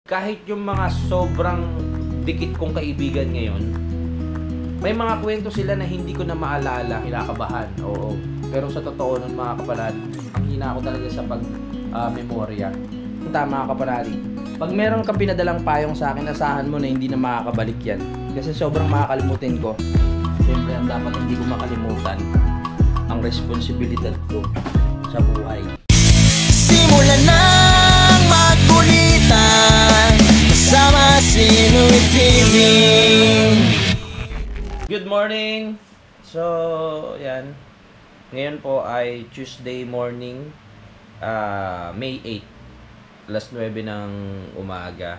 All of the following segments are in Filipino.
Kahit yung mga sobrang dikit kong kaibigan ngayon, may mga kwento sila na hindi ko na maalala, kinakabahan, oo. Pero sa totoo nun mga kapalad, ang hina ko talaga sa memorya. Tama mga kapalad, pag meron kang pinadalang payong sa akin, asahan mo na hindi na makakabalik yan. Kasi sobrang makakalimutin ko. Siyempre, ang dapat hindi ko makalimutan, ang responsibilidad ko sa buhay. Simulan ng magkulitan kasama si Louie TV. Good morning! So, yan. Ngayon po ay Tuesday morning, May 8, alas 9 ng umaga.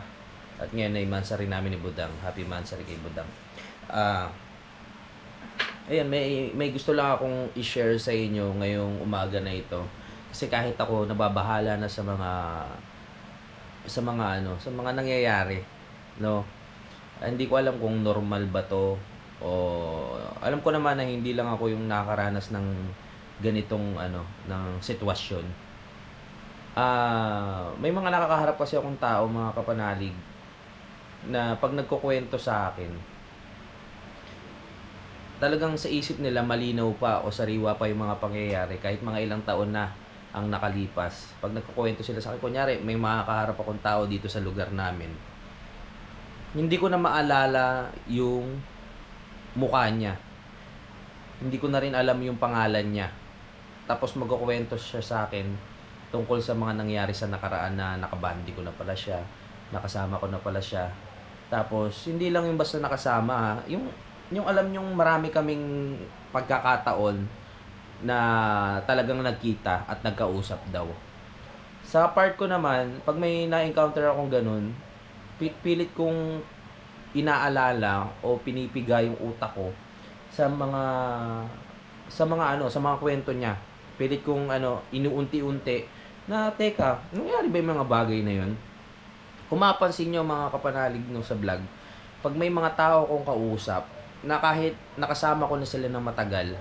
At ngayon ay mansari namin ni Budang. Happy mansari kay Budang. Ayan, may gusto lang akong i-share sa inyo ngayong umaga na ito. Kasi kahit ako nababahala na sa mga nangyayari, no. Hindi ko alam kung normal ba 'to o alam ko naman na hindi lang ako yung nakakaranas ng ganitong ng sitwasyon. May mga nakakaharap kasi akong tao, mga kapanalig, na pag nagkukuwento sa akin, talagang sa isip nila malinaw pa o sariwa pa yung mga pangyayari kahit mga ilang taon na ang nakalipas. Pag nagkukuwento sila sa akin, kunyari may makakaharap akong tao dito sa lugar namin, hindi ko na maalala yung mukha niya, hindi ko na rin alam yung pangalan niya, tapos magkukuwento siya sa akin tungkol sa mga nangyari sa nakaraan na nakabandi ko na pala siya, nakasama ko na pala siya. Tapos hindi lang yung basta nakasama, yung alam nyong marami kaming pagkakataon na talagang nagkita at nagkausap daw. Sa part ko naman, pag may na-encounter akong ganun, pilit kong inaalala o pinipiga yung utak ko sa mga kwento niya. Pilit kong inuunti-unti na teka, nangyari ba yung mga bagay na yun? Kung mapansin nyo mga kapanalig no sa vlog, pag may mga tao kong kausap na kahit nakasama ko na sila ng matagal,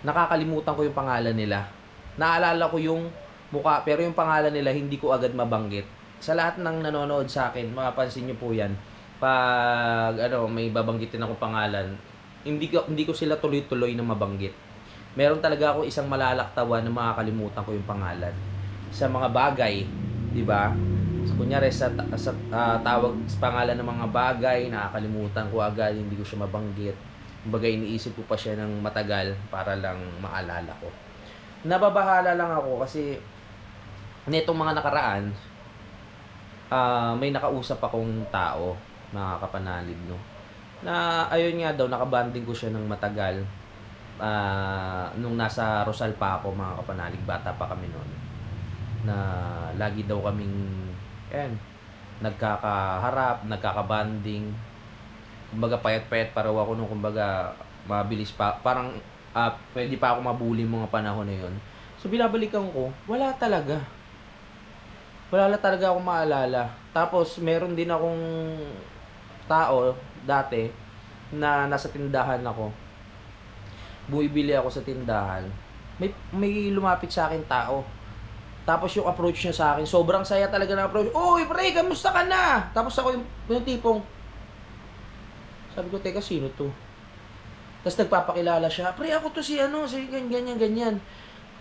nakakalimutan ko yung pangalan nila. Naalala ko yung mukha, pero yung pangalan nila hindi ko agad mabanggit. Sa lahat ng nanonood sa akin, mapapansin nyo po yan. Pag may babanggitin akong pangalan, hindi ko sila tuloy-tuloy na mabanggit. Meron talaga ako isang malalaktawan na makakalimutan ko yung pangalan. Sa mga bagay, di ba? So, kunyari sa tawag sa pangalan ng mga bagay, nakakalimutan ko agad, hindi ko siya mabanggit. Kumbaga iniisip ko pa siya ng matagal para lang maalala ko. Nababahala lang ako kasi nitong mga nakaraan, may nakausap akong tao, mga kapanalig, no, na ayun nga daw, nakabanding ko siya ng matagal nung nasa Rosal pa ako, mga kapanalig, bata pa kami noon, na lagi daw kaming nagkakaharap, nagkakabanding. Kumbaga payat-payat pa raw ako nung, kumbaga mabilis pa, parang pwede pa ako mabuli mga panahon na yun. So binabalikan ko, wala talaga akong maalala. Tapos meron din akong tao dati na nasa tindahan ako, bumibili ako sa tindahan, may lumapit sa akin tao. Tapos yung approach niya sa akin, sobrang saya talaga ng approach. "Uy, pre, kamusta ka na?" Tapos ako yung tipong, sabi ko, teka, sino to? Tapos nagpapakilala siya, "Pre, ako to si ganyan.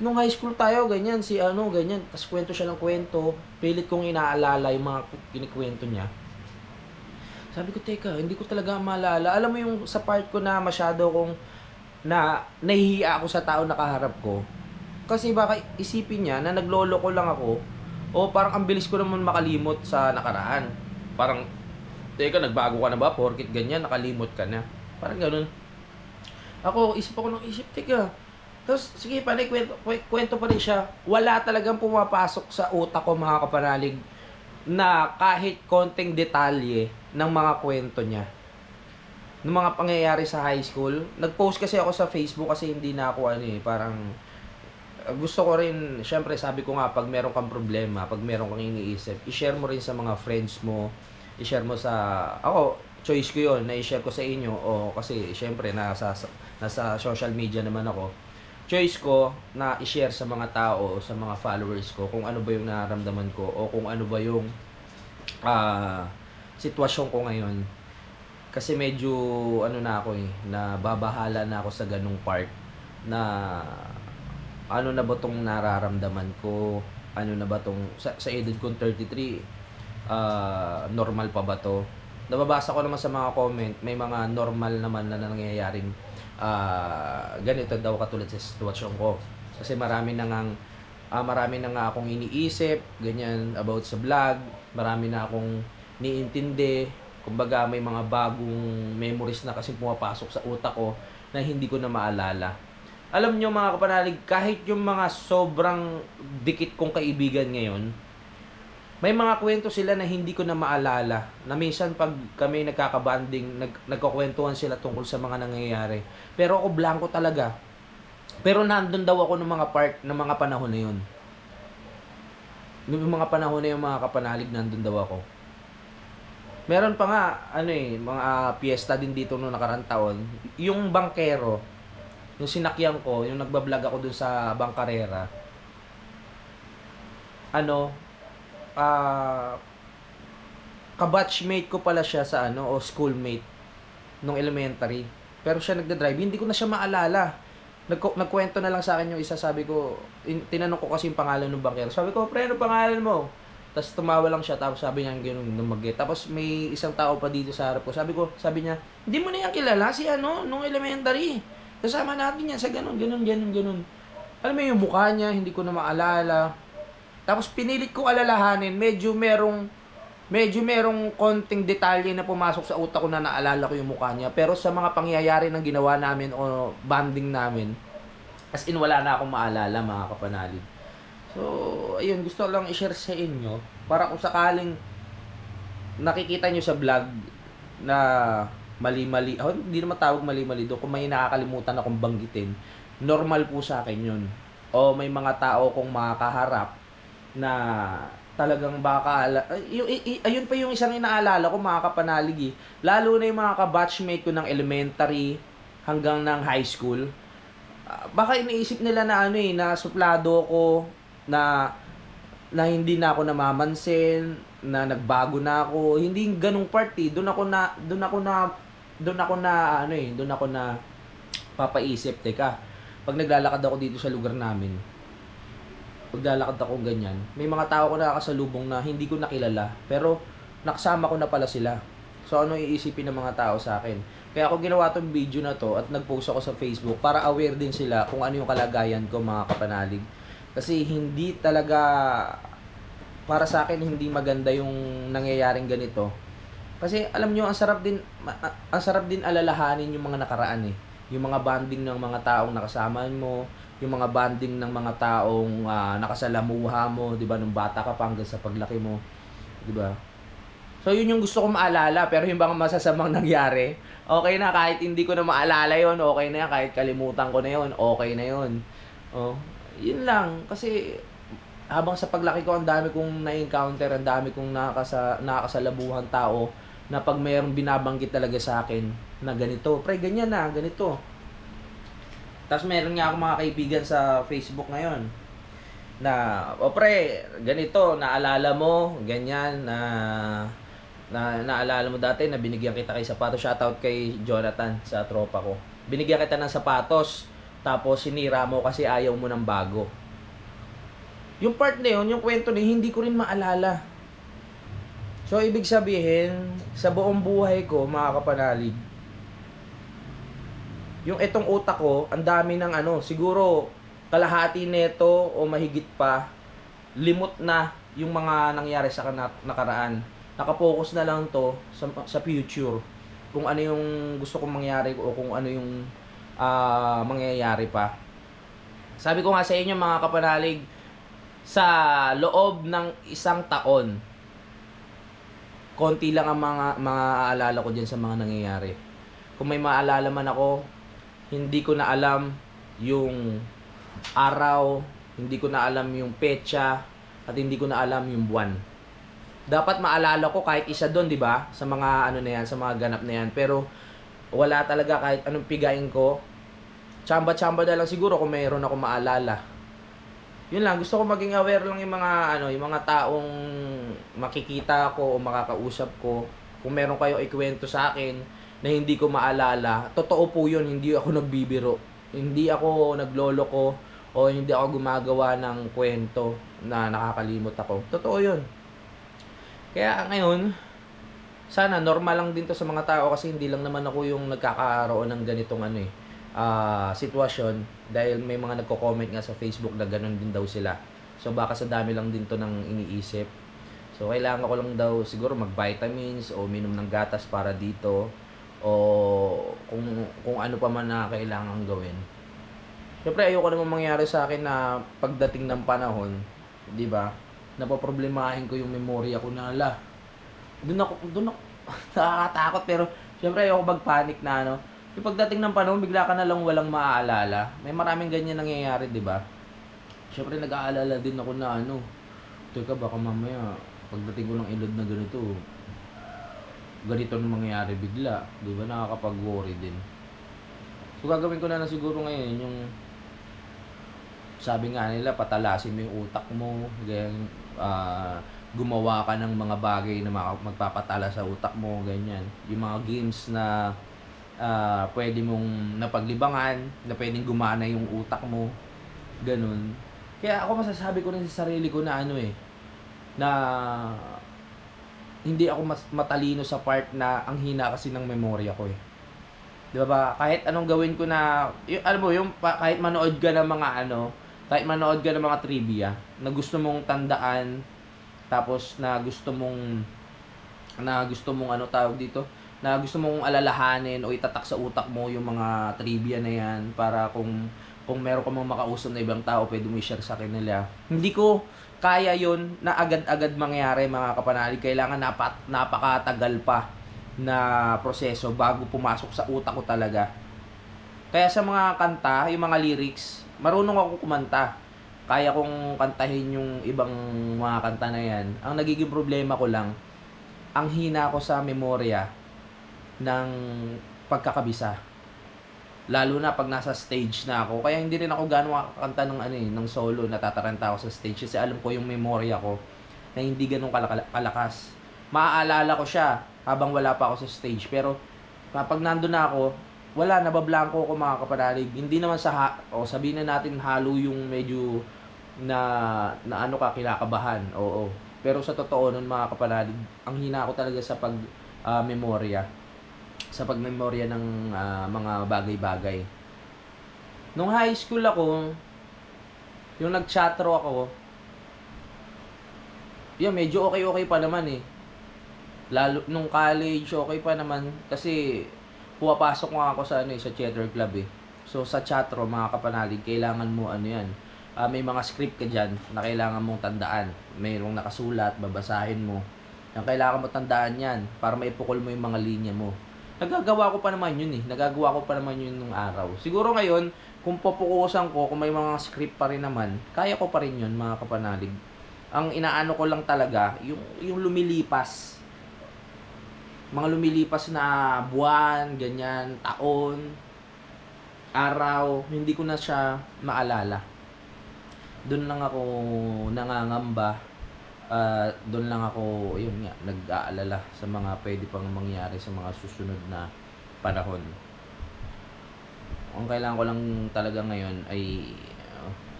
Nung high school tayo, ganyan, ganyan." Tapos kwento siya ng kwento. Pilit kong inaalala yung mga kinikwento niya. Sabi ko, teka, hindi ko talaga maalala. Alam mo yung sa part ko na masyado kong nahihiya ako sa tao nakaharap ko. Kasi baka isipin niya na nagloloko lang ako o parang ang bilis ko naman makalimot sa nakaraan. Parang, teka, nagbago ka na ba? Porkit ganyan, nakalimot ka na. Parang ganun. Isip ako ng isip, teka. Tapos, sige, panay, kwento pa rin siya. Wala talagang pumapasok sa utak ko, mga kapanalig, na kahit konting detalye ng mga kwento niya. Ng mga pangyayari sa high school. Nag-post kasi ako sa Facebook kasi hindi na ako parang gusto ko rin, syempre sabi ko nga, pag meron kang problema, pag meron kang iniisip, i-share mo rin sa mga friends mo, i-share mo ako, choice ko yun, na i-share ko sa inyo, o kasi syempre nasa social media naman ako, choice ko na i-share sa mga tao, sa mga followers ko, kung ano ba yung nararamdaman ko, o kung ano ba yung sitwasyon ko ngayon. Kasi medyo ano na ako nababahala na ako sa ganung part na ano na ba tong nararamdaman ko, ano na ba tong sa edad kong 33, normal pa ba to? Nababasa ko naman sa mga comment, may mga normal naman na nangyayaring ganito daw katulad sa sitwasyon ko. Kasi marami na nga akong iniisip, ganyan, about sa vlog, marami na akong niintindi, kumbaga may mga bagong memories na kasi pumapasok sa utak ko na hindi ko na maalala. Alam nyo mga kapanalig, kahit yung mga sobrang dikit kong kaibigan ngayon, may mga kwento sila na hindi ko na maalala. Na minsan pag kami nagkakabanding, nagkukwentuhan sila tungkol sa mga nangyayari. Pero ako blanco talaga. Pero nandun daw ako ng mga part ng mga panahon na yun. Yung mga panahon na yung mga kapanalig, nandun daw ako. Meron pa nga, mga piyesta din dito noong nakarang taon. Yung bangkero, yung sinakyan ko, yung nagbablog ako dun sa Bangkarera, kabatchmate ko pala siya sa o schoolmate nung elementary. Pero siya nagda-drive, hindi ko na siya maalala. Nagkwento na lang sa akin yung isa, sabi ko, tinanong ko kasi yung pangalan ng bangkero. Sabi ko, pre, ano pangalan mo? Tapos tumawa lang siya, tapos sabi niya gano'n lumagay. Tapos may isang tao pa dito sa harap ko. Sabi niya, hindi mo na yan kilala si nung elementary. Kasama natin yan sa gano'n. Alam mo yung mukha niya, hindi ko na maalala. Tapos pinilit ko alalahanin, medyo merong konting detalye na pumasok sa utak ko na naalala ko yung mukha niya. Pero sa mga pangyayari ng ginawa namin o banding namin, as in wala na akong maalala mga kapanalig. So, ayun, gusto lang i-share sa inyo para kung sakaling nakikita nyo sa vlog na mali-mali, hindi naman tawag mali-mali doon, kung may nakakalimutan akong banggitin, normal po sa akin yun. O may mga tao kong makakaharap na talagang baka ayun pa yung isang inaalala ko mga kapanalig lalo na yung mga kabatchmate ko ng elementary hanggang ng high school. Baka iniisip nila na na suplado ko, na hindi na ako namamansin, na nagbago na ako. Hindi ganung party. Doon ako na papaisip, teka, pag naglalakad ako dito sa lugar namin, paglalakad ako ganyan, may mga tao ko nakakasalubong na hindi ko nakilala, pero nakasama ko na pala sila. So ano iisipin ng mga tao sa akin? Kaya ako ginawa tong video na to at nag-post ako sa Facebook para aware din sila kung ano yung kalagayan ko mga kapanalig. Kasi hindi talaga, para sa akin, hindi maganda yung nangyayaring ganito. Kasi alam nyo, ang sarap din alalahanin yung mga nakaraan Yung mga bonding ng mga taong nakasama mo, yung mga bonding ng mga taong nakasalamuha mo, 'di ba, nung bata ka pa hanggang sa paglaki mo, 'di ba? So yun yung gusto ko maalala, pero yung mga masasamang nangyari, okay na kahit hindi ko na maalala yon, okay na yan, kahit kalimutan ko na yon, okay na yon. Oh, yun lang kasi habang sa paglaki ko, ang dami kong na-encounter, ang dami kong nakakasalabuhan tao na pag mayroong binabanggit talaga sa akin na ganito, pre, ganyan na, ganito. Tapos meron nga akong mga kaibigan sa Facebook ngayon na, pre, ganito, naalala mo, ganyan, naalala mo dati na binigyan kita kay sapatos. Shoutout kay Jonathan sa tropa ko. Binigyan kita ng sapatos, tapos sinira mo kasi ayaw mo ng bago. Yung part na yun, yung kwento na yun, hindi ko rin maalala. So, ibig sabihin, sa buong buhay ko, mga kapanalig, yung itong utak ko, ang dami ng siguro kalahati nito o mahigit pa, limot na yung mga nangyari sa nakaraan. Nakapokus na lang to sa future. Kung ano yung gusto kong mangyari o kung ano yung mangyayari pa. Sabi ko nga sa inyo mga kapanalig, sa loob ng isang taon, konti lang ang mga aalala ko dyan sa mga nangyayari. Kung may maalala man ako, hindi ko na alam yung araw, hindi ko na alam yung petsa, at hindi ko na alam yung buwan. Dapat maalala ko kahit isa doon, di ba? Sa mga na yan, sa mga ganap na yan. Pero wala talaga kahit anong pigain ko. Tsamba-tsamba na lang siguro kung mayroon ako maalala. Yun lang, gusto ko maging aware lang yung mga ano, yung mga taong makikita ko o makakausap ko. Kung meron kayo ikwento sa akin na hindi ko maalala, totoo po yun, hindi ako nagbibiro. Hindi ako nagloloko o hindi ako gumagawa ng kwento na nakakalimot ako. Totoo yun. Kaya ngayon, sana normal lang din to sa mga tao kasi hindi lang naman ako yung nagkakaroon ng ganitong ano sitwasyon dahil may mga nagko-comment nga sa Facebook na ganun din daw sila. So baka sa dami lang din to ng iniisip. So kailangan ko lang daw siguro mag-vitamins o minom ng gatas para dito o kung ano pa man na kailangan gawin. Siyempre ayoko naman mangyari sa akin na pagdating ng panahon, 'di ba? Napoproblemahin ko yung memorya ko na ala. Doon ako nakakatakot pero siyempre ayoko mag-panic na ano. Yung pagdating ng panahon, bigla ka na lang walang maaalala. May maraming ganyan nangyayari, 'di ba? Siyempre nag-aalala din ako na ano. Teka baka mamaya pagdating ko ng edad na ganito na mangyayari bigla, 'di ba? Nakakapag-worry din. So gagawin ko na siguro ngayon yung sabi nga nila patalasin mo yung utak mo, ganyan, gumawa ka ng mga bagay na magpapatala sa utak mo, ganyan. Yung mga games na pwede mong napaglibangan, na pwedeng gumana yung utak mo, ganun. Kaya ako masasabi ko rin sa sarili ko na ano na hindi ako matalino sa part na ang hina kasi ng memorya ko 'Di ba? Kahit anong gawin ko na, alam mo, kahit manood ka ng mga kahit manood ka ng mga trivia na gusto mong tandaan, tapos na gusto mong ano tawag dito, na gusto mong alalahanin o itatak sa utak mo yung mga trivia na yan para kung meron ka mang makausap na ibang tao, pwede mo i-share sa kanila. Hindi ko kaya yon na agad-agad mangyari, mga kapanalig. Kailangan napakatagal pa na proseso bago pumasok sa utak ko talaga. Kaya sa mga kanta, yung mga lyrics, marunong ako kumanta. Kaya kong kantahin yung ibang mga kanta na yan. Ang nagiging problema ko lang, ang hina ko sa memorya ng pagkakabisa. Lalo na pag nasa stage na ako. Kaya hindi rin ako gaano makakanta ng solo, natataranta ako sa stage kasi alam ko yung memorya ko na hindi ganun kalakas. Maaalala ko siya habang wala pa ako sa stage. Pero kapag nandun na ako, wala, nabablanko ako, mga kapanalig. Hindi naman sabihin na natin halo yung medyo na ano ka, kinakabahan. Oo. Pero sa totoo nun, mga kapanalig, ang hina ko talaga sa memorya. Sa pagmemorya ng mga bagay-bagay. Nung high school ako, yung nag-chatro ako, medyo okay pa naman Lalo nung college, okay pa naman kasi pumapasok nga ako sa sa theater club So sa chatro, mga kapanalig, kailangan mo may mga script ka diyan na kailangan mong tandaan. Mayroong nakasulat, babasahin mo. Yung kailangan mo tandaan 'yan para maipukol mo yung mga linya mo. Nagagawa ko pa naman yun nung araw. Siguro ngayon, kung pupukusan ko, kung may mga script pa rin naman, kaya ko pa rin yun, mga kapanalig. Ang inaano ko lang talaga, yung lumilipas. Mga lumilipas na buwan, ganyan, taon, araw, hindi ko na siya maalala. Doon lang ako nangangamba. Doon lang ako, nag-aalala sa mga pwede pang mangyari sa mga susunod na panahon. Ang kailangan ko lang talaga ngayon ay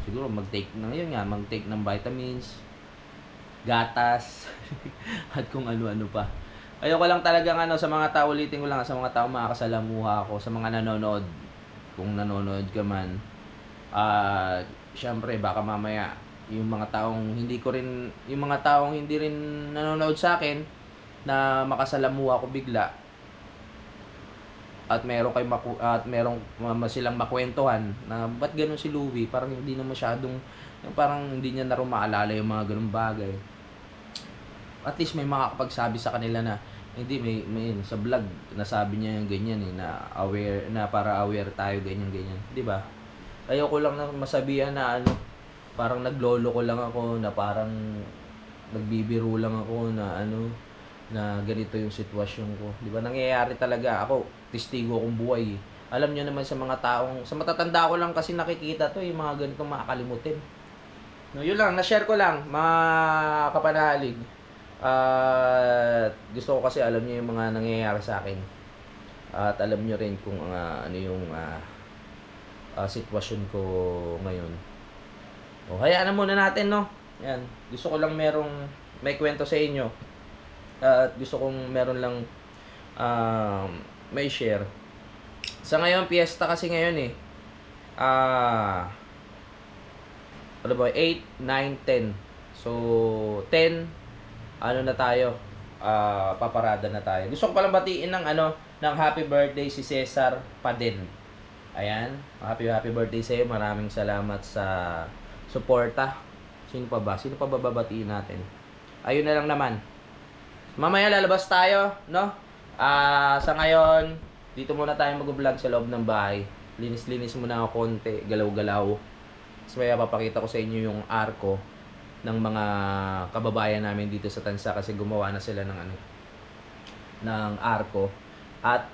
siguro mag-take ng vitamins, gatas, at kung ano-ano pa. Ayoko lang talagang sa mga tao, ulitin ko lang sa mga tao makakasalamuha ako, sa mga nanonood, kung nanonood ka man. Syempre baka mamaya yung mga taong hindi rin nanonood sa akin na makasalamuha ako bigla at meron silang makwentuhan na ba't ganun si Louie, parang hindi na masyadong, parang hindi niya na rin maalala yung mga ganung bagay. At least may makakapagsabi sa kanila na hindi, may sa vlog nasabi niya yung ganyan na aware, na para aware tayo, ganyan, di ba? Ayoko lang na masabihan na parang naglolo ko lang ako, na parang nagbibiro lang ako na na ganito yung sitwasyon ko. Di ba? Nangyayari talaga. Ako, testigo akong buhay. Alam niyo naman sa mga taong, sa matatanda ko lang kasi nakikita to, yung mga ganitong makakalimutin. No, yun lang, na-share ko lang, mga kapanalig. At gusto ko kasi alam niyo yung mga nangyayari sa akin. At alam niyo rin kung ano yung sitwasyon ko ngayon. O, hayaan na muna natin, no? Yan. Gusto ko lang may kwento sa inyo. At gusto kong meron lang may share. Sa ngayon, piyesta kasi ngayon eh. Ano ba? 8, 9, 10. So, 10, ano na tayo? Paparada na tayo. Gusto ko palang batiin ng happy birthday si Cesar Paden. Ayan. Happy birthday sa iyo. Maraming salamat sa suporta. Sino pa ba? Sino pa babatiin natin? Ayun na lang naman. Mamaya lalabas tayo, no? Sa ngayon, dito muna tayo mag-vlog sa loob ng bahay. Linis-linis muna ako konti, galaw-galaw. Tapos may papakita ko sa inyo yung arko ng mga kababayan namin dito sa Tansa kasi gumawa na sila ng arko. At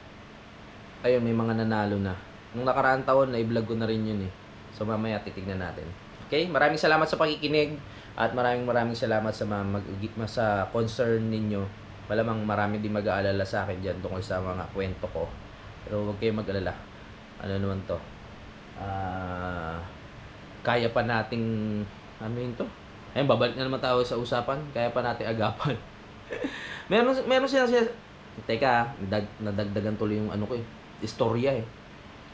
ayun, may mga nanalo na. Nung nakaraang taon, na-vlog ko na rin yun eh. So mamaya titignan natin. Okay? Maraming salamat sa pakikinig at maraming salamat sa concern ninyo. Malamang marami din mag-aalala sa akin dyan tungkol sa mga kwento ko. Pero huwag kayong mag-alala. Ano naman to? Kaya pa nating to? Ayun, babalik na naman tayo sa usapan. Kaya pa nating agapan. meron sila teka, nadagdagan tuloy yung ko eh. Istorya eh.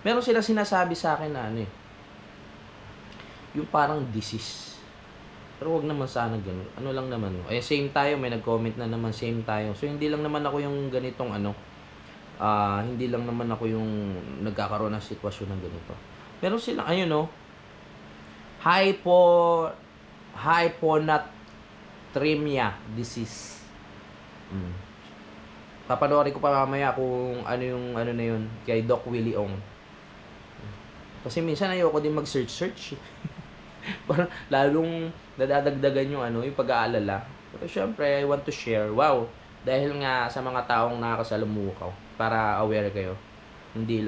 Meron sila sinasabi sa akin na yung parang disease. Pero wag naman sana ganun. Ano lang naman. Same tayo. May nag-comment na naman same tayo. So, hindi lang naman ako yung ganitong hindi lang naman ako yung nagkakaroon ng sitwasyon ng ganito. Meron silang, hyponatremia disease. Papanoorin ko pa mamaya kung ano na yun kay Doc Willie Ong. Kasi minsan ayoko din mag-search. Parang lalong nadadagdagan yung yung pag-aalala. Pero syempre, I want to share. Wow! Dahil nga sa mga taong nakakasalamuha para aware kayo. Hindi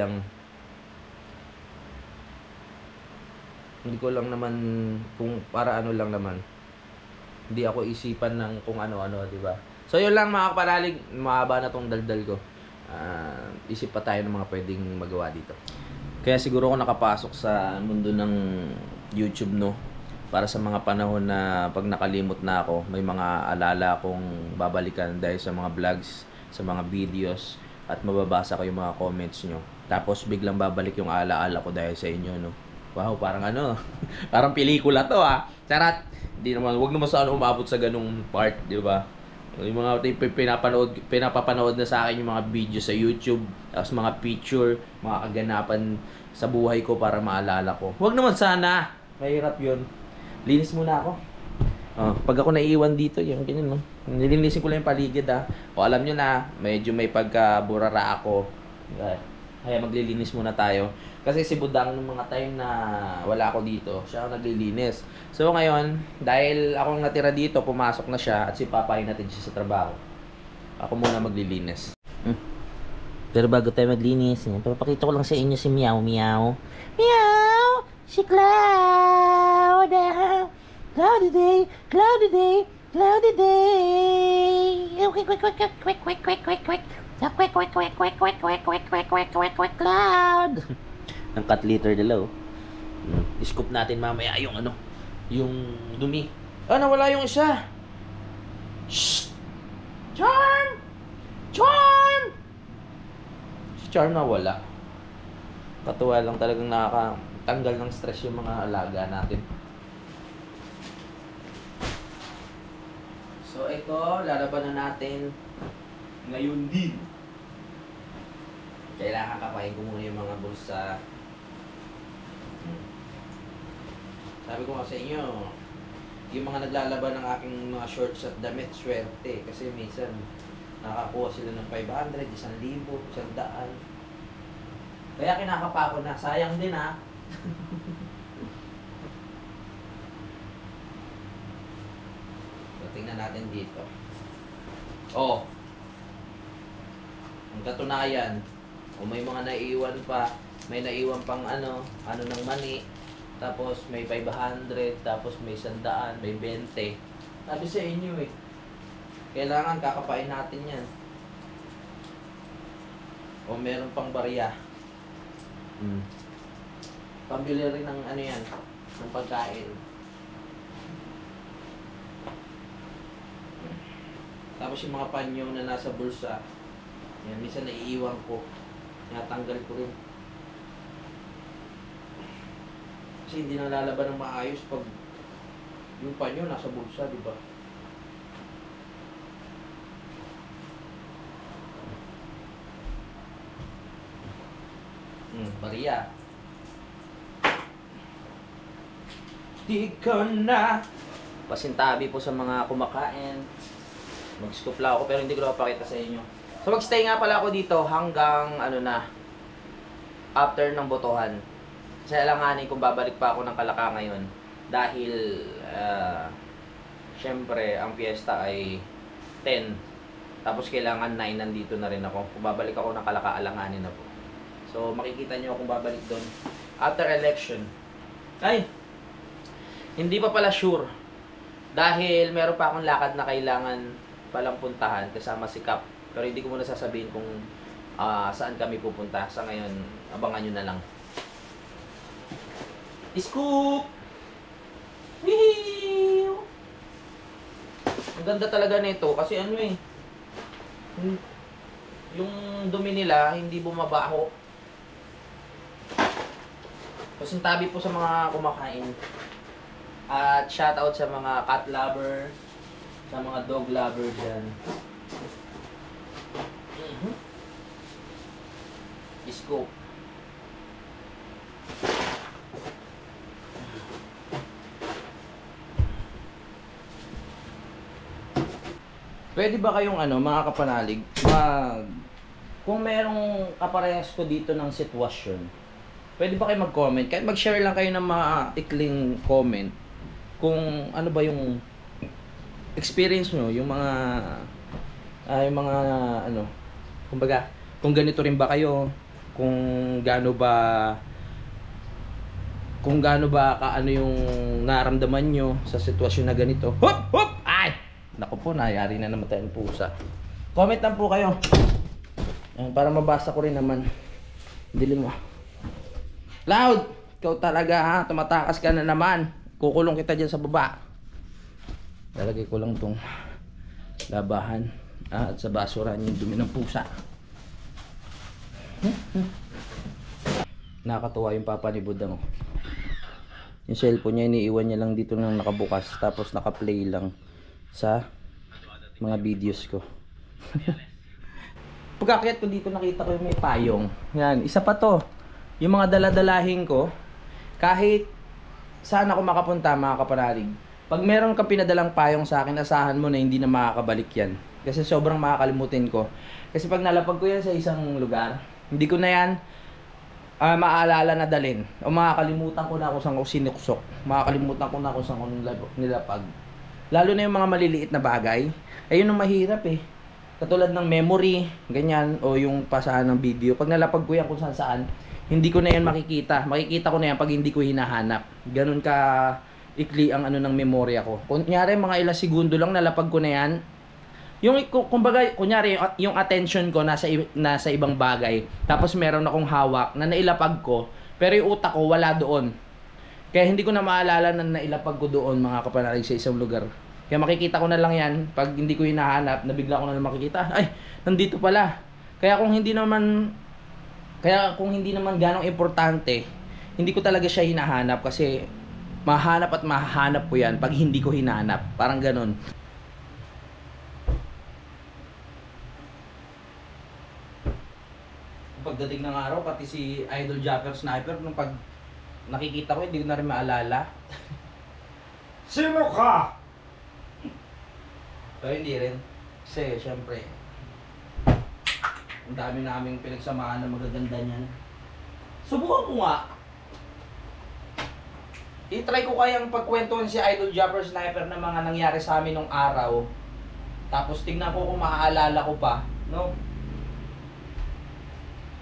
ko lang naman kung para lang naman. Hindi ako isipan ng kung ano-ano, di ba? So yun lang mga kapanalig, mahaba na tong daldal ko. Isip pa tayo ng mga pwedeng magawa dito. Kaya siguro ako nakapasok sa mundo ng YouTube, no? Para sa mga panahon na pag nakalimot na ako, may mga alala akong babalikan dahil sa mga vlogs, sa mga videos, at mababasa ko yung mga comments nyo. Tapos biglang babalik yung alaala ko dahil sa inyo, no? Wow, parang parang pelikula to Charat! Huwag naman sana umabot sa ganung part, di ba? Yung mga pinapapanood na sa akin yung mga video sa YouTube, tapos mga picture, mga kaganapan sa buhay ko para maalala ko. Huwag naman sana. Mahirap yun. Linis muna ako. Pag ako naiiwan dito, yung ganyan, no? Nilinisin ko lang yung paligid, O alam nyo na, medyo may pagkaburara ako. Kaya maglilinis muna tayo. Kasi si Budang nung mga time na wala ako dito, siya ang naglilinis. So ngayon, dahil akong natira dito, pumasok na siya at si papahin natin siya sa trabaho. Ako muna maglilinis. Pero bago tayo maglinis, papakita ko lang sa inyo si Meow Meow. Meow! Si Cloud! Cloudy day! Cloudy day! Cloudy day! Quick, quick, quick, quick, quick, quick, quick, quick, quick. Quick, quick, quick, quick, quick, quick, quick, quick, quick, quick, quick, Cloud! Ng cut liter dalaw. I-scoop natin mamaya yung yung dumi. Nawala yung isa. Shh! Charm! Charm! Si Charm nawala. Katuwa lang talagang nakakatanggal ng stress yung mga alaga natin. So ito, lalaban na natin ngayon din. Kailangan kapain ko muna yung mga bulsa. Sabi ko nga sa inyo, yung mga naglalaban ng aking mga shorts at damit, swerte. Kasi minsan, nakakuha sila ng 500, 1,000, 100. Kaya kinakapa ko na. Sayang din So, tingnan natin dito. Ang katunayan, may mga naiiwan pa, may naiwan pang ng mani. Tapos may 500, tapos may 100, may 20. Sabi sa inyo eh, kailangan kakapain natin yan. O meron pang barya. Pambili rin ng ano yan, ng pagkain. Tapos yung mga panyo na nasa bulsa, yan, minsan naiiwan ko. Natanggal ko rin. Kasi hindi na lalaban ng maayos pag yung panyo nasa bulsa, di ba? Bariya. Di ko na. Pasintabi po sa mga kumakain. Mag-scoop lang ako pero hindi ko na papakita sa inyo. So mag-stay nga pala ako dito hanggang ano na, after ng botohan. Kasi alanganin kung babalik pa ako ng Kalaka ngayon. Dahil, syempre, ang piyesta ay 10. Tapos kailangan 9 nandito na rin ako. Kung babalik ako ng Kalaka, alanganin na po. So makikita nyo akong babalik doon after election. Ay! Hindi pa pala sure. Dahil meron pa akong lakad na kailangan palang puntahan kasama si Cap. Pero hindi ko muna sasabihin kung saan kami pupunta. Sa ngayon, abangan nyo na lang. Scoop! Wihee! Ang ganda talaga nito kasi ano eh. Yung dumi nila hindi bumabaho. Pasintabi po sa mga kumakain. At shoutout sa mga cat lover, sa mga dog lover dyan. Scoop. Pwede ba kayong ano, mga kapanalig, kung merong kaparehas ko dito ng sitwasyon, pwede ba kayo mag-comment? Kahit mag-share lang kayo ng mga ikling comment kung ano ba yung experience nyo, yung mga ano, kumbaga, kung ganito rin ba kayo, kung gaano ba kaano yung naramdaman nyo sa sitwasyon na ganito. Hop! Hop! Ay! Naku po, nayari na naman tayong pusa. Comment lang po kayo. Ayan, para mabasa ko rin naman. Dilim mo. Loud! Ikaw talaga ha, tumatakas ka na naman. Kukulong kita dyan sa baba. Lalagay ko lang tong labahan. At sa basura yung dumi ng pusa. Nakakatuwa yung papa ni Buddha mo. Yung cellphone niya iniiwan niya lang dito nang nakabukas. Tapos nakaplay lang sa mga videos ko. Pagkakyat ko dito nakita ko yung may payong. Yan, isa pa to. Yung mga daladalahin ko, kahit saan ako makapunta mga kapanalig, pag meron kang pinadalang payong sa akin, asahan mo na hindi na makakabalik yan. Kasi sobrang makakalimutin ko. Kasi pag nalapag ko yan sa isang lugar, hindi ko na yan maaalala na dalhin. O makakalimutan ko na kung saan ko sinuksok. Makakalimutan ko na kung saan ko nilapag. Lalo na yung mga maliliit na bagay. Ayun ang mahirap eh. Katulad ng memory, ganyan, o yung pasahan ng video. Pag nalapag ko yan kung saan saan, hindi ko na yan makikita. Makikita ko na yan pag hindi ko hinahanap. Ganun ka ikli ang ano ng memorya ko. Kunyari mga ilang segundo lang nalapag ko na yan. Yung kumbaga kunyari yung attention ko nasa ibang bagay. Tapos meron akong hawak na nailapag ko, pero yung utak ko wala doon. Kaya hindi ko na maalala na nailapag ko doon mga kapanalig sa isang lugar. Kaya makikita ko na lang yan pag hindi ko hinahanap, na bigla ko na lang makikita. Ay, nandito pala. Kaya kung hindi naman ganong importante, hindi ko talaga siya hinahanap kasi mahanap at mahahanap ko yan pag hindi ko hinahanap. Parang ganon. Pagdating ng araw, pati si Idol Japper Sniper, nung pag nakikita ko, hindi ko na rin maalala. Sino ka? Pero hindi rin. Kasi, syempre, ang dami naming pinagsamahan na magaganda niyan. Subukan ko nga. I-try ko kayang pagkwentuhan si Idol Japper Sniper na mga nangyari sa amin nung araw. Tapos tingnan ko kung maaalala ko pa. No?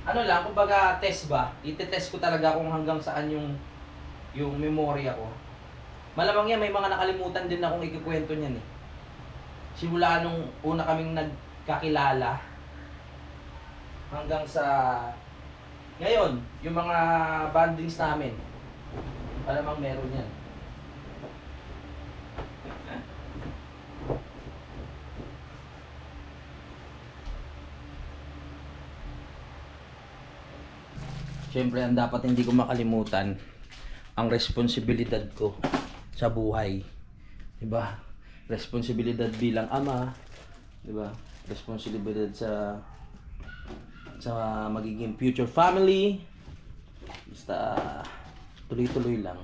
Ano lang, kumbaga test ba? Ite-test ko talaga kung hanggang saan yung yung memorya ko. Malamang yan, may mga nakalimutan din akong ikikwento niyan eh. Simula nung una kaming nagkakilala hanggang sa ngayon, yung mga bandings namin. Malamang meron yan. Siyempre, ang dapat hindi ko makalimutan, ang responsibilidad ko sa buhay. Diba? Responsibilidad bilang ama. Diba? Responsibilidad sa magiging future family. Basta tuloy-tuloy lang.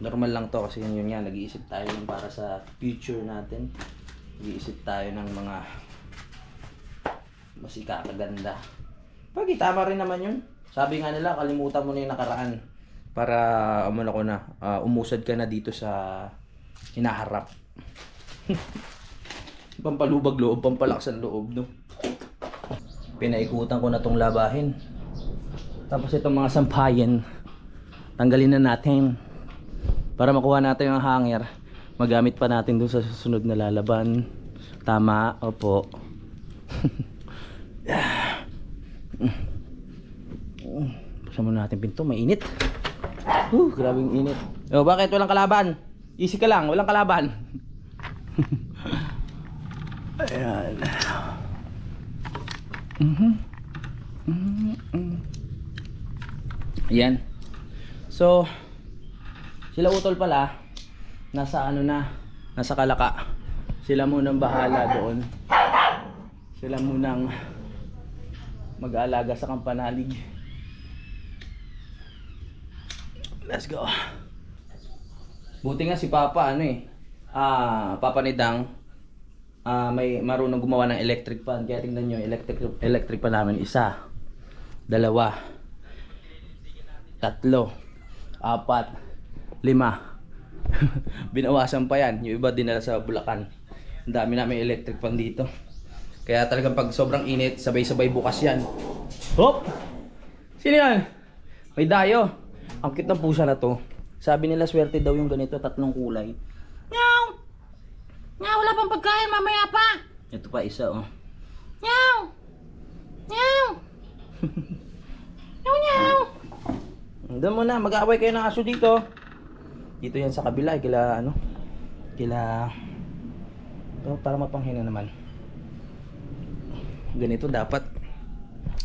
Normal lang to kasi yun nga, nag-iisip tayo ng para sa future natin. Nag-iisip tayo ng mga mas ikakaganda. Pagi, tama rin naman yun. Sabi nga nila, kalimutan mo na yung nakaraan para umusad ka na dito sa hinaharap. Pampalubag loob, pampalakas ang loob, no? Pinaikutan ko na tong labahin. Tapos itong mga sampayan, tanggalin na natin para makuha natin yung hanger. Magamit pa natin dun sa susunod na lalaban. Tama, opo. Buksan muna natin pinto, mainit. Grabing init. Oh, bakit walang kalaban? Easy ka lang, walang kalaban. Ayan. Ayan. So, sila utol pala nasa nasa Kalaka. Sila munang bahala doon. Sila munang mag-aalaga sa kampanalig. Let's go. Buti nga si Papa Papa ni Dang may marunong gumawa ng electric fan. Kaya tingnan nyo, electric pan namin. 1, 2, 3, 4, 5. Binawasan pa yan. Yung iba dinala sa Bulacan. Ang dami namin electric fan dito. Kaya talagang pag sobrang init, sabay-sabay bukas yan. Hop! Sino yan? May dayo. Ang cute ng pusa na to. Sabi nila swerte daw yung ganito, 3 kulay. Meow! Meow, wala pang pagkain, mamaya pa. Ito pa isa, oh. Meow! Meow! Meow, meow! Doon muna, mag-aaway kayo ng aso dito. Dito yan sa kabila, para mapanghina naman. Ganito dapat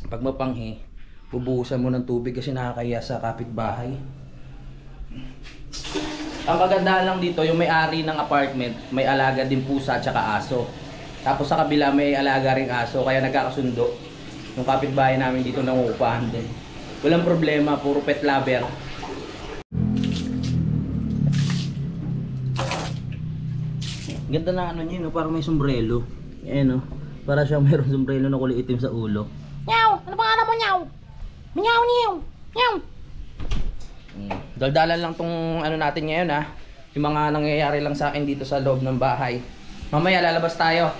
pag mapanghi, bubuhusan mo ng tubig kasi nakakaya sa kapitbahay. Ang kagandahan lang dito, yung may-ari ng apartment, may alaga din pusa at saka aso. Tapos sa kabila may alaga ring aso, kaya nagkakasundo. Yung kapitbahay namin dito nangungupahan din. Walang problema, puro pet lover. Ganda na niya, no? Parang may sombrero. Ayan, no? Para siyang mayroong sombrero na kulay itim sa ulo. Nyaw! Ano pangalan mo, Nyaw? Nyaw, Nyaw! Nyaw! Daldalan lang tong natin ngayon, ha. Yung mga nangyayari lang sa akin dito sa loob ng bahay. Mamaya lalabas tayo.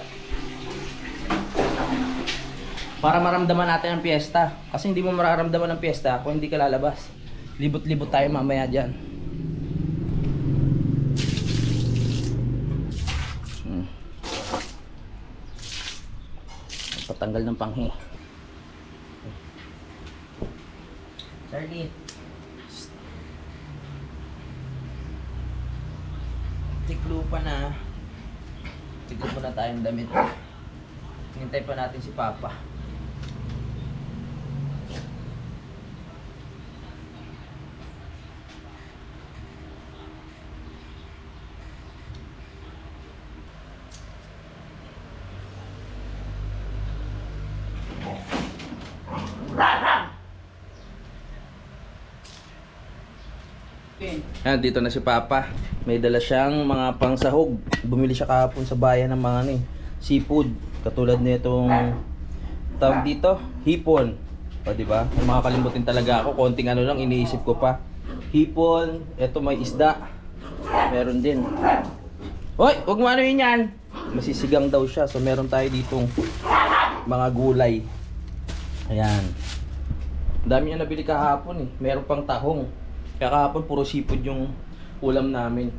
Para maramdaman natin ang piyesta. Kasi hindi mo mararamdaman ang piyesta kung hindi ka lalabas. Libot-libot tayo mamaya dyan. Patanggal ng panghi. Charlie. Tiklo pa na. Tiklo pa na tayong damit. Hintay pa natin si Papa. Ayan, dito na si Papa. May dala siyang mga pangsahog. Bumili siya kahapon sa bayan ng mga seafood. Katulad nitong tawag dito, hipon. O diba? May makakalimutin talaga ako. Konting lang iniisip ko pa. Hipon, eto may isda. Meron din. Hoy, huwag mo yun yan. Masisigang daw siya. So meron tayo ditong mga gulay. Ayan. Dami niya nabili kahapon eh. Meron pang tahong. Kaya kahapon puro sipod yung ulam namin.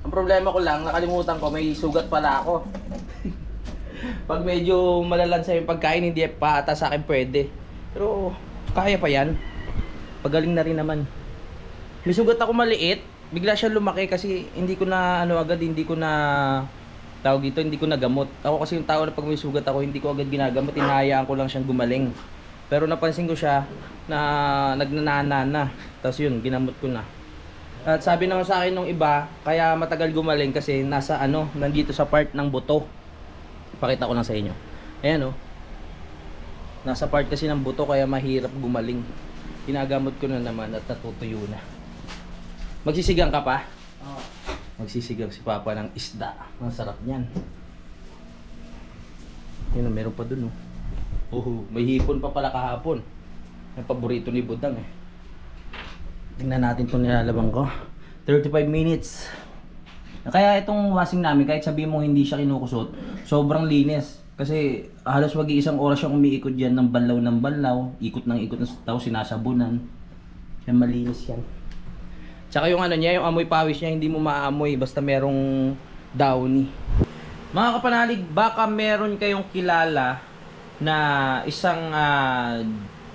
Ang problema ko lang, nakalimutan ko, may sugat pala ako. Pag medyo malalansa yung pagkain, hindi pa ata sa akin pwede. Pero kaya pa yan. Pagaling na rin naman. May sugat ako maliit, bigla siya lumaki kasi hindi ko na hindi ko na tawag dito, hindi ko nagamot. Ako kasi yung tao na pag may sugat ako, hindi ko agad ginagamot, hinahayaan ko lang siyang gumaling. Pero napansin ko siya na nagnanana na. Tapos yun, ginamot ko na. At sabi naman sa akin nung iba, kaya matagal gumaling kasi nasa nandito sa part ng buto. Pakita ko lang sa inyo. Ayan nasa part kasi ng buto kaya mahirap gumaling. Ginagamot ko na naman at natutuyo na. Magsisigang ka pa? Oo. Magsisigang si Papa ng isda. Ang sarap niyan. Yun, meron pa dun may hipon pa pala kahapon. Yung paborito ni Budang Tingnan natin itong nilalabang ko. 35 minutes. Kaya itong washing namin, kahit sabihin mo hindi siya kinukusot, sobrang linis. Kasi halos mag-iisang oras siyang umiikot dyan ng banlaw. Ikot ng tao, sinasabunan. Kaya malinis yan. Tsaka yung yung amoy pawis niya, hindi mo maamoy basta merong downy. Mga kapanalig, baka meron kayong kilala na isang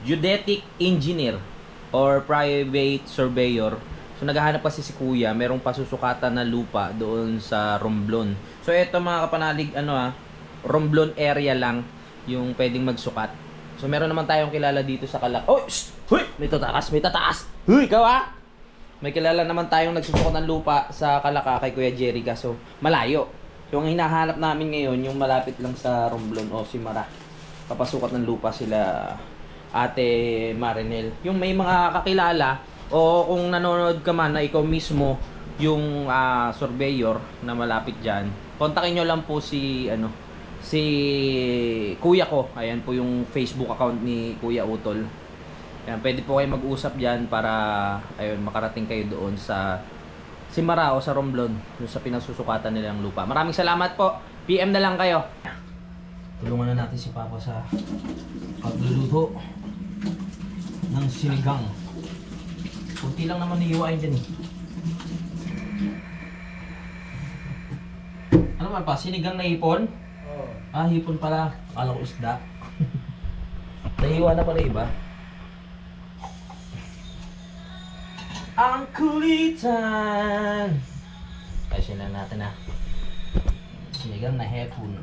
geodetic engineer or private surveyor. So naghahanap kasi si Kuya, merong pasusukatan na lupa doon sa Romblon. So eto mga kapanalig, Romblon area lang yung pwedeng magsukat. So meron naman tayong kilala dito sa Calacay. Oh, huy! May tataas! Huy, ikaw May kilala naman tayong nagsusukat ng lupa sa Calacay kay Kuya Jerry, kaso malayo. So ang hinahanap namin ngayon, yung malapit lang sa Romblon o Simara. Papasukat ng lupa sila Ate Marinel. Yung may mga kakilala o kung nanonood ka man na ikaw mismo yung surveyor na malapit dyan, kontakin nyo lang po si Kuya ko. Ayan po yung Facebook account ni Kuya Utol. Ayan, pwede po kayo mag-usap dyan para makarating kayo doon sa Simara o sa Romblon, doon sa pinagsusukatan nilang lupa. Maraming salamat po. PM na lang kayo. Tulungan na natin si Papa sa pagluluto ng sinigang. Kunti lang naman niiwain dyan Ano man pa? Sinigang na hipon? Oo. Hipon pala. Akala ko isda. Nahiwa na pala iba. Ang kulitan. Kasi na natin sinigang na hipon.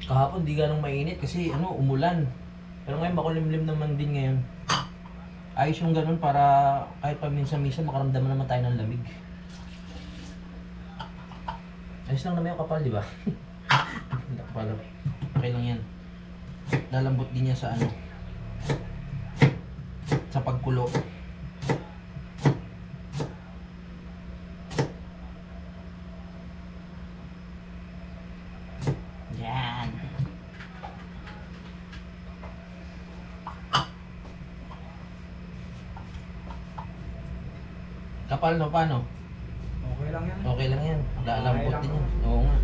Kahapon di ganong mainit kasi umulan. Pero ngayon makulimlim naman din ngayon. Ayos yung ganun para kahit paminsan-minsan makaramdaman naman tayo ng lamig. Ayos lang naman yung kapal, di ba? Hindi kapal. Okay lang yan. Lalambot din niya sa sa pagkulo. Yan. Kapal no, paano? Okay lang yan. Okay lang yan. Lalambot din yan. Oo nga.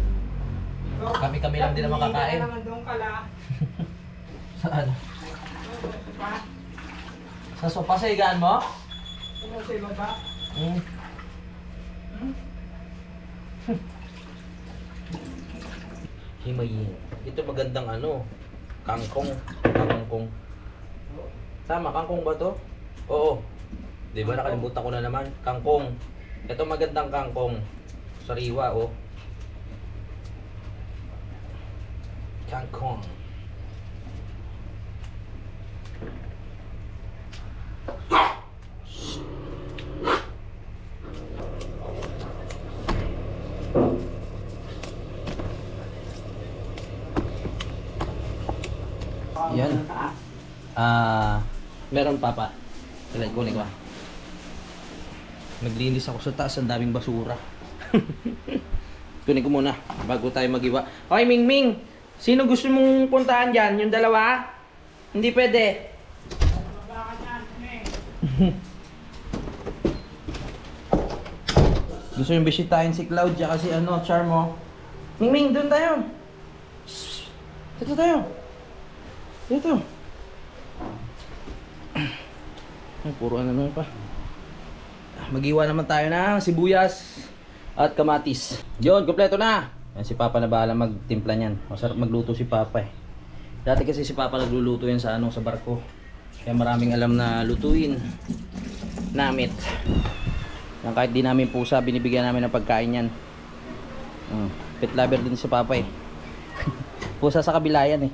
Kami lang din naman kakain. naman doon kala. Saan? Sa sopa sa higaan mo? Ano sa iba ba? Himayin. Ito magandang kangkong. Kangkong. Tama, kangkong ba to? Oo. Di ba nakalimutan ko na naman? Kangkong. Ito magandang kangkong. Sariwa, Kangkong. Yan. Meron Papa. Kunin ko. Naglinis ako sa taas, ang daming basura. Kunin ko muna bago tayo magiwa. Okay, Mingming. Sino gusto mong puntahan dyan? Yung dalawa? Hindi pwede. Gusto yung bisitahin si Cloud tsaka si ano, Charmo. Mingming, doon tayo. Dito tayo. Dito. Ay, puro ano naman pa. Mag-iwan naman tayo ng sibuyas at kamatis. Yun, kompleto na. Yan, si Papa na bahala magtimpla niyan. Masarap magluto si Papa eh. Dati kasi si Papa nagluluto yan sa sa barko. Kaya maraming alam na lutuin. Namit. Yan, kahit di namin pusa, binibigyan namin ng pagkain yan. Pet lover din si Papa eh. Pusa sa kabila yan eh.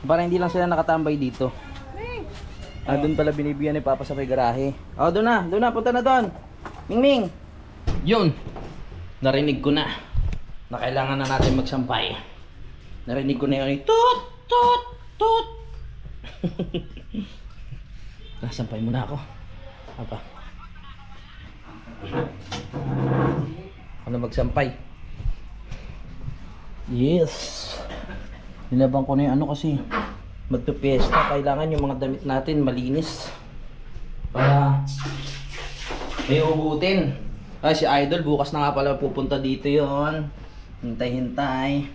Para hindi lang sila nakatambay dito. Doon pala binibigyan ni Papa sa may garahe. Doon na, punta na doon. Mingming. Yun. Narinig ko na kailangan na natin magsampay. Narinig ko na yun. Tut, tut, tut. Sampay muna ako. Apa? Ano magsampay? Yes. Nilabang ko na yung ano kasi magpipiesta, kailangan yung mga damit natin malinis para may ubutin. Ay, si Idol bukas na nga pala pupunta dito yon. Hintay-hintay.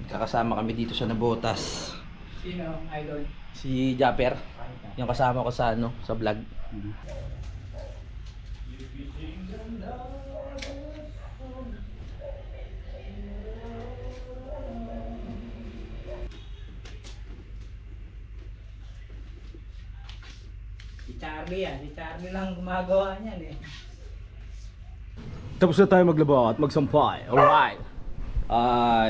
Kakasama kami dito sa Nabotas. Sino, idol? Si Japper. Yung kasama ko sa ano, sa vlog. Si Charlie lang gumagawa niyan eh. Tapos na tayo maglaba at magsampay. Alright.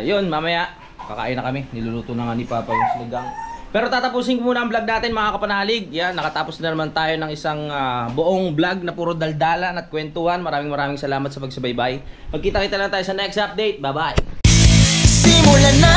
Yun, mamaya kakain na kami. Niluluto na nga ni Papa yung sinigang. Pero tatapusin ko muna ang vlog natin mga kapanalig. Yan, nakatapos na naman tayo ng isang buong vlog na puro daldalan at kwentuhan. Maraming salamat sa pagsubaybay. Magkita-kita lang tayo sa next update. Bye-bye. Simulan na